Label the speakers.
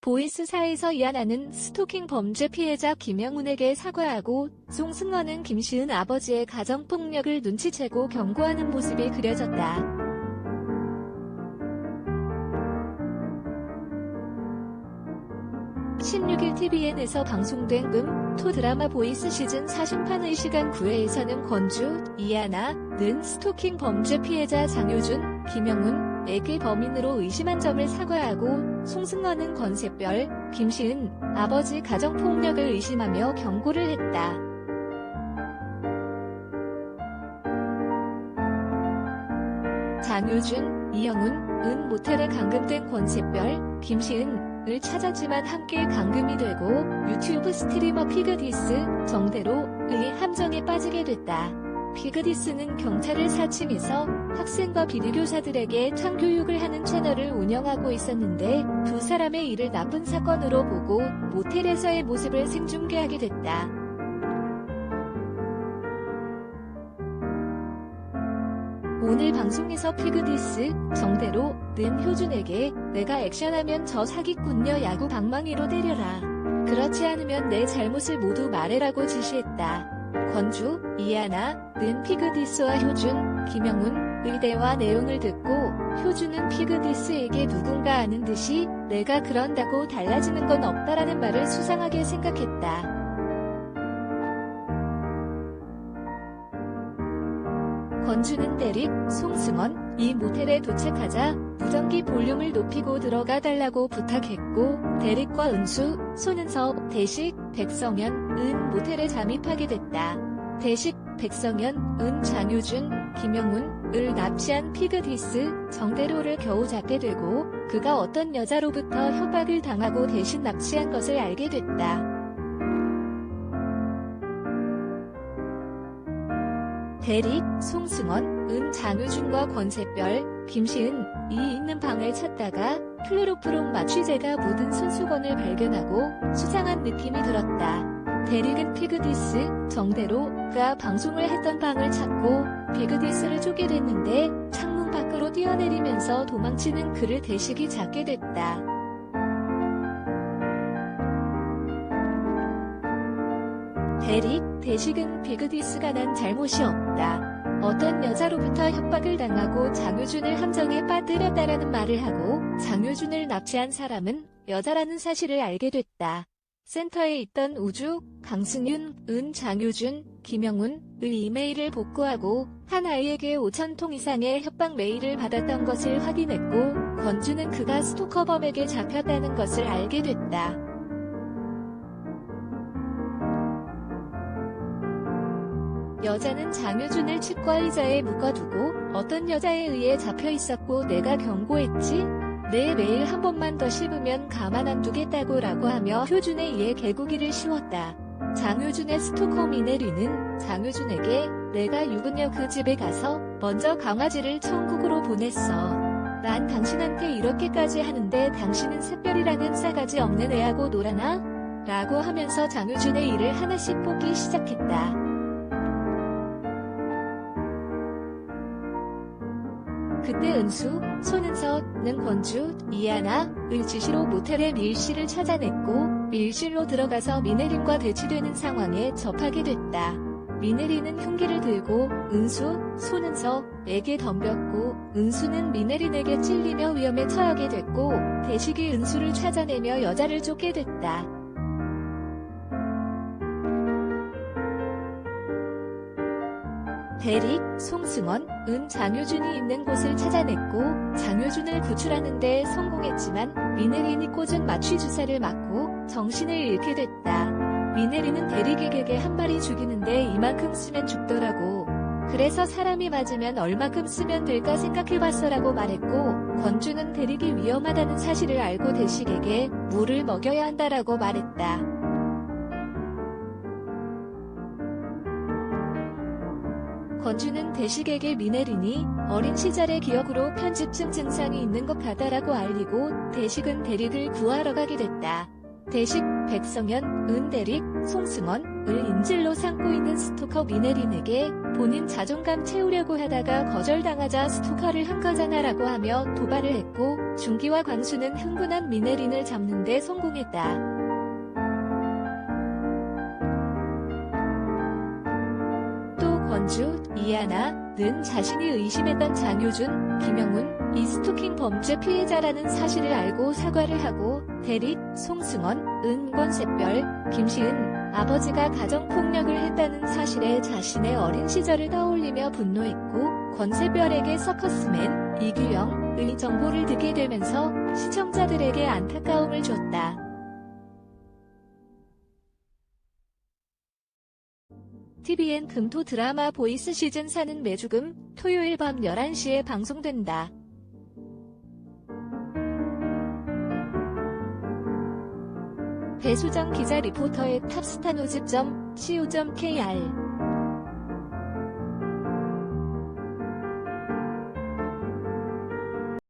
Speaker 1: 보이스사에서 이하나는 스토킹 범죄 피해자 김영훈에게 사과하고 송승헌은 김시은 아버지의 가정폭력을 눈치채고 경고하는 모습이 그려졌다. 16일 TVN에서 방송된 토 드라마 보이스 시즌 4 심판의 시간 9회에서는 권주, 이하나는 스토킹 범죄 피해자 장효준, 김영훈에게 범인으로 의심한 점을 사과하고 송승헌은 권세별, 김시은 아버지 가정폭력을 의심하며 경고를 했다. 장효준, 이영훈은 모텔에 감금된 권세별, 김시은을 찾았지만 함께 감금이 되고 유튜브 스트리머 피그디스, 정대로의 함정에 빠지게 됐다. 피그디스는 경찰을 사칭해서 학생과 비리교사들에게 창교육을 하는 채널을 운영하고 있었는데 두 사람의 일을 나쁜 사건으로 보고 모텔에서의 모습을 생중계하게 됐다. 오늘 방송에서 피그디스, 정대로는 효준에게 내가 액션하면 저 사기꾼녀 야구 방망이로 때려라. 그렇지 않으면 내 잘못을 모두 말해라고 지시했다. 권주, 이하나는 피그디스와 효준, 김영훈의 대화 내용을 듣고 효준은 피그디스에게 누군가 아는 듯이 내가 그런다고 달라지는 건 없다라는 말을 수상하게 생각했다. 권주는 대릭, 송승헌이 모텔에 도착하자 무전기 볼륨을 높이고 들어가 달라고 부탁했고 대릭과 은수, 손은섭, 대식, 백성현은 모텔에 잠입하게 됐다. 대식, 백성현은 장효준, 김영훈을 납치한 피그디스, 정대로를 겨우 잡게 되고 그가 어떤 여자로부터 협박을 당하고 대신 납치한 것을 알게 됐다. 대릭, 송승헌은 장효준과 권세별, 김시은이 있는 방을 찾다가 클로로프롬 마취제가 묻은 손수건을 발견하고 수상한 느낌이 들었다. 대릭은 피그디스, 정대로가 방송을 했던 방을 찾고 피그디스를 쫓게 됐는데 창문 밖으로 뛰어내리면서 도망치는 그를 대식이 잡게 됐다. 대식은 피그디스가 난 잘못이 없다. 어떤 여자로부터 협박을 당하고 장효준을 함정에 빠뜨렸다라는 말을 하고 장효준을 납치한 사람은 여자라는 사실을 알게 됐다. 센터에 있던 우주, 강승윤은 장효준, 김영훈의 이메일을 복구하고 한 아이에게 5,000통 이상의 협박 메일을 받았던 것을 확인했고 권주는 그가 스토커범에게 잡혔다는 것을 알게 됐다. 여자는 장효준을 치과 의자에 묶어두고 어떤 여자에 의해 잡혀 있었고 내가 경고했지? 내 메일 한 번만 더 씹으면 가만 안 두겠다고 라고 하며 효준에 의해 개구기를 씌웠다. 장효준의 스토커 미네리는 장효준에게 내가 유부녀 그 집에 가서 먼저 강아지를 천국으로 보냈어. 난 당신한테 이렇게까지 하는데 당신은 샛별이라는 싸가지 없는 애하고 놀아나? 라고 하면서 장효준의 일을 하나씩 뽑기 시작했다. 그때 은수, 손은섭은 권주, 이하나의 지시로 모텔의 밀실을 찾아냈고 밀실로 들어가서 미네린과 대치되는 상황에 접하게 됐다. 미네린은 흉기를 들고 은수, 손은섭에게 덤볐고 은수는 미네린에게 찔리며 위험에 처하게 됐고 대식이 은수를 찾아내며 여자를 쫓게 됐다. 대릭, 송승헌은 장효준이 있는 곳을 찾아냈고 장효준을 구출하는 데 성공했지만 미네린이 꽂은 마취 주사를 맞고 정신을 잃게 됐다. 미네린은 대릭에게 한 마리 죽이는데 이만큼 쓰면 죽더라고. 그래서 사람이 맞으면 얼마큼 쓰면 될까 생각해봤어 라고 말했고 권주는 대릭이 위험하다는 사실을 알고 대식에게 물을 먹여야 한다라고 말했다. 권주는 대식에게 미네린이 어린 시절의 기억으로 편집증 증상이 있는 것 같다라고 알리고 대식은 대릭을 구하러 가게 됐다. 대식, 백성현, 은대릭, 송승헌, 을 인질로 삼고 있는 스토커 미네린에게 본인 자존감 채우려고 하다가 거절당하자 스토커를 한 거잖아라고 하며 도발을 했고, 준기와 광수는 흥분한 미네린을 잡는 데 성공했다. 또 권주, 이하나는 자신이 의심했던 장효준, 김영훈, 이 스토킹 범죄 피해자라는 사실을 알고 사과를 하고, 대릭, 송승헌, 은, 권샛별, 김시은, 아버지가 가정폭력을 했다는 사실에 자신의 어린 시절을 떠올리며 분노했고, 권새별에게 서커스맨, 이규영의 정보를 듣게 되면서 시청자들에게 안타까움을 줬다. TVN 금토 드라마 보이스 시즌 4는 매주 토요일 밤 11시에 방송된다. 배수정 기자 리포터의 탑스타노집.co.kr